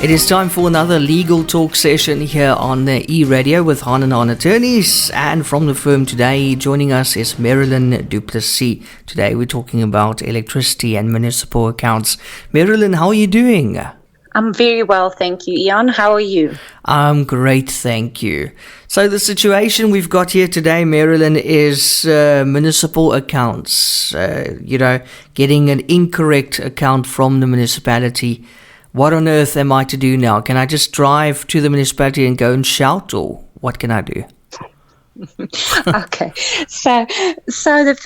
It is time for another legal talk session here on the eRadio with Hahn and Hahn Attorneys. And from the firm today, joining us is Marilyn Duplessis. Today we're talking about electricity and municipal accounts. Marilyn, how are you doing? I'm very well, thank you. Ian, how are you? I'm great, thank you. So the situation we've got here today, Marilyn, is municipal accounts. Getting an incorrect account from the municipality. What on earth am I to do now? Can I just drive to the municipality and go and shout, or what can I do? Okay, so the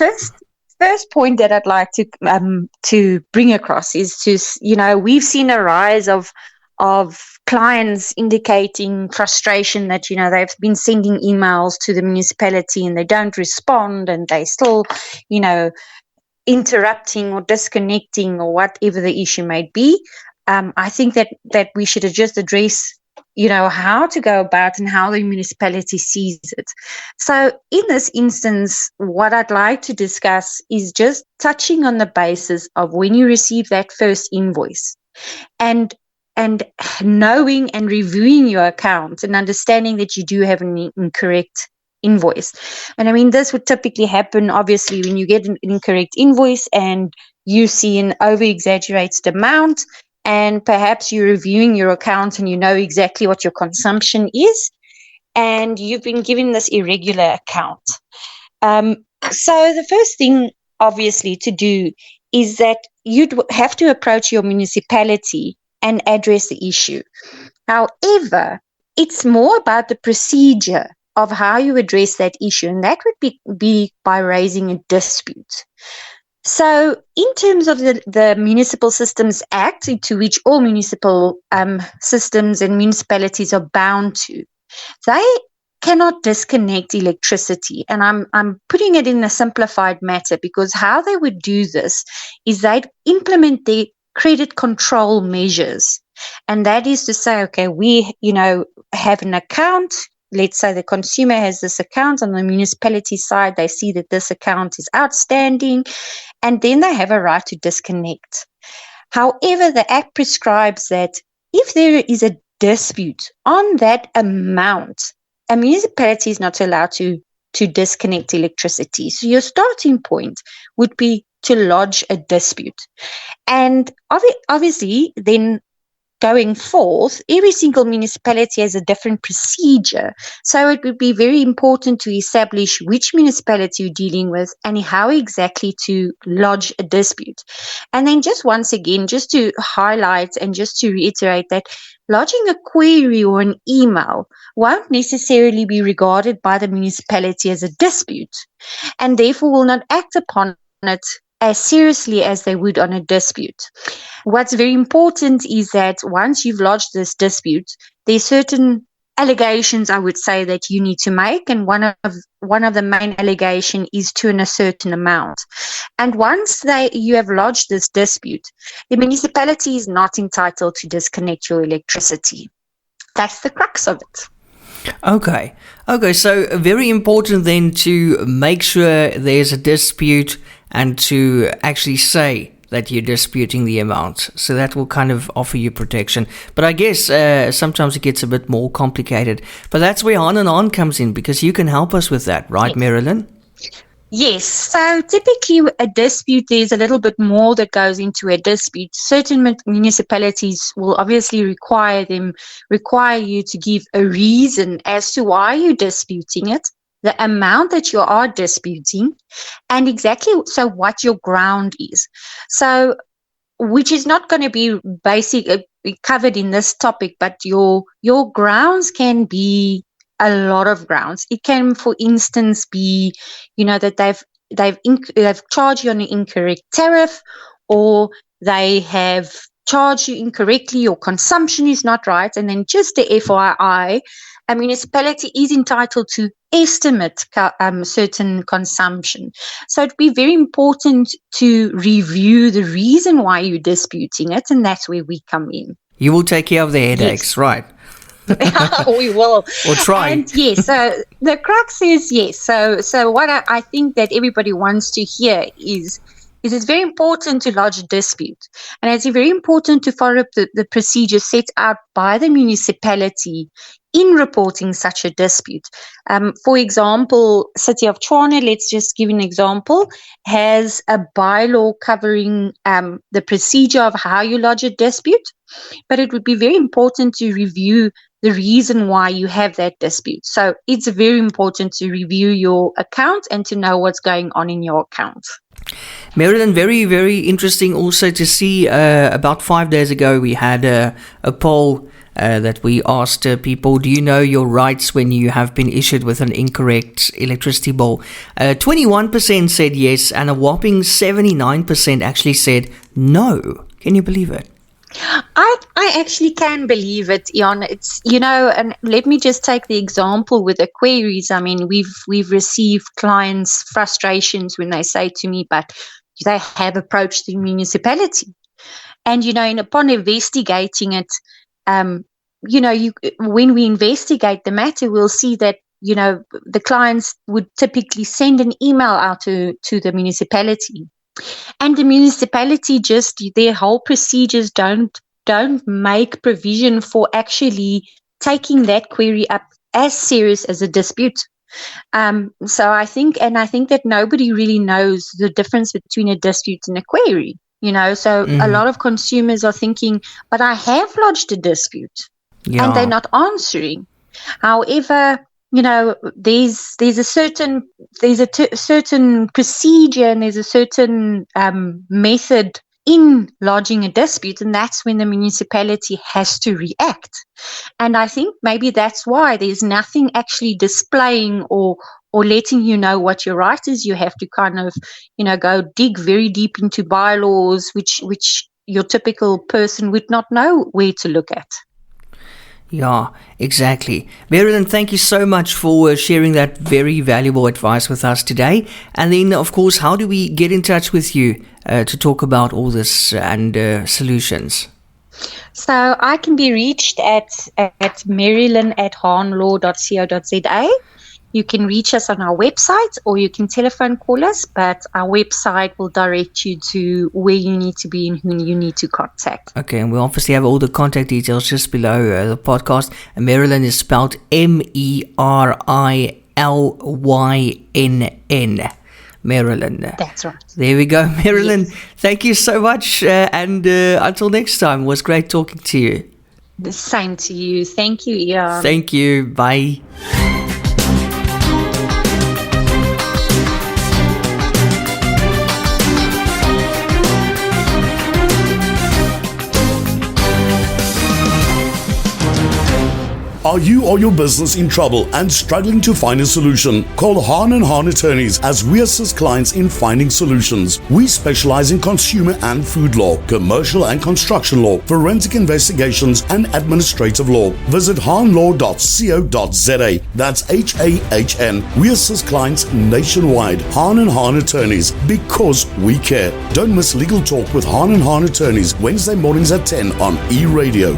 first point that I'd like to bring across is we've seen a rise of clients indicating frustration that they've been sending emails to the municipality and they don't respond, and they still interrupting or disconnecting or whatever the issue may be. I think that we should just address, how to go about and how the municipality sees it. So in this instance, what I'd like to discuss is just touching on the basis of when you receive that first invoice and knowing and reviewing your account and understanding that you do have an incorrect invoice. And I mean, this would typically happen, obviously, when you get an incorrect invoice and you see an over-exaggerated amount, and perhaps you're reviewing your account and you know exactly what your consumption is, and you've been given this irregular account. So the first thing, obviously, to do is that you'd have to approach your municipality and address the issue. However, it's more about the procedure of how you address that issue, and that would be by raising a dispute. So in terms of the Municipal Systems Act, to which all municipal systems and municipalities are bound to, they cannot disconnect electricity. And I'm putting it in a simplified matter, because how they would do this is they'd implement the credit control measures. And that is to say, okay, we, have an account. Let's say the consumer has this account. On the municipality side, they see that this account is outstanding, and then they have a right to disconnect. However, the Act prescribes that if there is a dispute on that amount, a municipality is not allowed to disconnect electricity. So your starting point would be to lodge a dispute. And obviously, then going forth, every single municipality has a different procedure. So it would be very important to establish which municipality you're dealing with and how exactly to lodge a dispute. And then just once again, just to highlight and just to reiterate that lodging a query or an email won't necessarily be regarded by the municipality as a dispute, and therefore will not act upon it as seriously as they would on a dispute. What's very important is that once you've lodged this dispute, there's certain allegations, I would say, that you need to make, and one of the main allegations is to a certain amount. And once you have lodged this dispute, the municipality is not entitled to disconnect your electricity. That's the crux of it. Okay, so very important then to make sure there's a dispute and to actually say that you're disputing the amount. So that will kind of offer you protection. But I guess sometimes it gets a bit more complicated. But that's where Hahn and Hahn comes in, because you can help us with that, right, yes. Marilyn? Yes. So typically a dispute, there's a little bit more that goes into a dispute. Certain municipalities will obviously require you to give a reason as to why you're disputing it, the amount that you are disputing, and exactly so what your ground is. So, which is not going to be covered in this topic, but your grounds can be a lot of grounds. It can, for instance, be, that they've charged you on an incorrect tariff, or they have charged you incorrectly, your consumption is not right. And then just the FYI, a municipality is entitled to estimate certain consumption. So it'd be very important to review the reason why you're disputing it, and that's where we come in. You will take care of the headaches, yes. Right? We will. Or try. And yes, so the crux is yes. So what I think that everybody wants to hear is it's very important to lodge a dispute. And it's very important to follow up the procedure set out by the municipality in reporting such a dispute. For example, City of Tshwane, let's just give an example, has a bylaw covering the procedure of how you lodge a dispute. But it would be very important to review the reason why you have that dispute. So it's very important to review your account and to know what's going on in your account. Marilyn, very, very interesting also to see. About 5 days ago, we had a poll that we asked people, do you know your rights when you have been issued with an incorrect electricity bill? 21% said yes, and a whopping 79% actually said no. Can you believe it? I actually can believe it, Jan. It's, and let me just take the example with the queries. I mean, we've received clients' frustrations when they say to me, but they have approached the municipality. And, and upon investigating it, when we investigate the matter, we'll see that, the clients would typically send an email out to the municipality. And the municipality their whole procedures don't make provision for actually taking that query up as serious as a dispute. So I think that nobody really knows the difference between a dispute and a query. So a lot of consumers are thinking, but I have lodged a dispute, and they're not answering. However, there's a certain procedure and there's a certain method in lodging a dispute, and that's when the municipality has to react. And I think maybe that's why there's nothing actually displaying or letting you know what your right is. You have to kind of, go dig very deep into bylaws, which your typical person would not know where to look at. Yeah, exactly. Marilyn, thank you so much for sharing that very valuable advice with us today. And then, of course, how do we get in touch with you to talk about all this and solutions? So I can be reached at marilyn@hahnlaw.co.za. You can reach us on our website, or you can telephone call us, but our website will direct you to where you need to be and who you need to contact. Okay, and we obviously have all the contact details just below the podcast. And Marilyn is spelled Merilynn. Marilyn. That's right. There we go, Marilyn. Yes. Thank you so much, and until next time, it was great talking to you. The same to you. Thank you, Ian. Thank you. Bye. Are you or your business in trouble and struggling to find a solution? Call Hahn & Hahn Attorneys as we assist clients in finding solutions. We specialize in consumer and food law, commercial and construction law, forensic investigations and administrative law. Visit hahnlaw.co.za. That's HAHN. We assist clients nationwide. Hahn & Hahn Attorneys, because we care. Don't miss Legal Talk with Hahn & Hahn Attorneys, Wednesday mornings at 10 on eRadio.